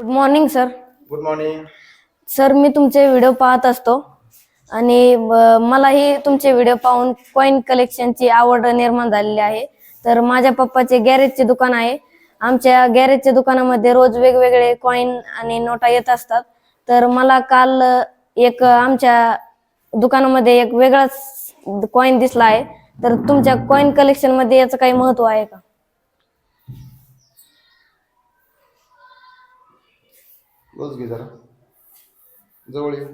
Good morning sir. Good morning. Sir मी तुमचे video पाहत असतो आणि मलाही तुमचे व्हिडिओ पाहून कॉइन कलेक्शनची आवड निर्माण झालेली आहे. तर माझ्या पप्पाचे गॅरेजचे दुकान आहे. आमच्या गॅरेजच्या दुकानामध्ये रोज वेगवेगळे कॉइन आणि नोटा येत असतात. तर मला काल एक आमच्या दुकानामध्ये एक वेगळाच कॉइन दिसला आहे. तर तुमच्या कॉइन कलेक्शन मध्ये याचं काही महत्त्व आहे का? बस घे जरा जवळ ये.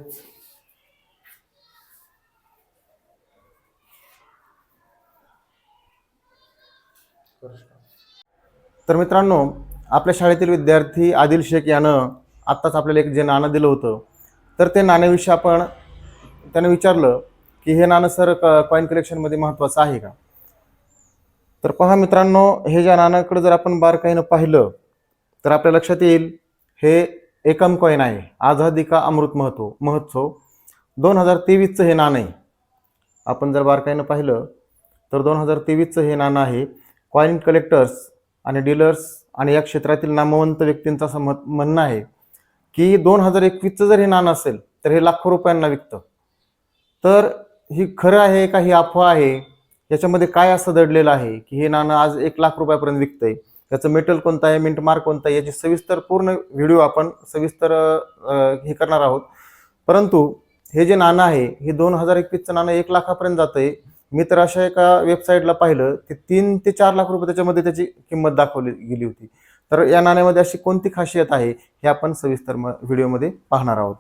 तर मित्रांनो, आपल्या शाळेतील विद्यार्थी आदिल शेख यानं आत्ताच आपल्याला एक जे नाणं दिलं होतं, तर ते नाण्याविषयी आपण त्याने विचारलं की हे नाणं सर कॉइन कलेक्शनमध्ये महत्त्वाचं आहे का? तर पहा मित्रांनो, हे ज्या नाण्याकडे जर आपण बारकाईनं पाहिलं तर आपल्या लक्षात येईल हे एकम कॉइन आहे. आझादी का अमृत महोत्सव 2023चं हे नाणं आहे. आपण जर बारकाईनं पाहिलं तर 2023चं हे नाणं आहे. कॉइन कलेक्टर्स आणि डीलर्स आणि या क्षेत्रातील नामवंत व्यक्तींचं असं म्हणणं आहे की 2021चं जर हे नाणं असेल तर हे लाखो रुपयांना विकतं. तर ही खरं आहे का ही अफवा आहे? याच्यामध्ये काय असं दडलेलं आहे की हे नाणं आज 1 लाख रुपयापर्यंत विकतंय? त्याचं मेटल कोणतं आहे, मिंट मार्क कोणता आहे, याची सविस्तर पूर्ण व्हिडिओ आपण सविस्तर हे करणार आहोत. परंतु हे जे नाणं आहे हे 2021चं नाणं 1 लाखापर्यंत जातंय. मी तर अशा एका वेबसाईटला पाहिलं की 3 ते 4 लाख रुपये त्याच्यामध्ये त्याची किंमत दाखवली गेली होती. तर या नाण्यामध्ये अशी कोणती खासियत आहे हे आपण सविस्तर व्हिडिओमध्ये पाहणार आहोत.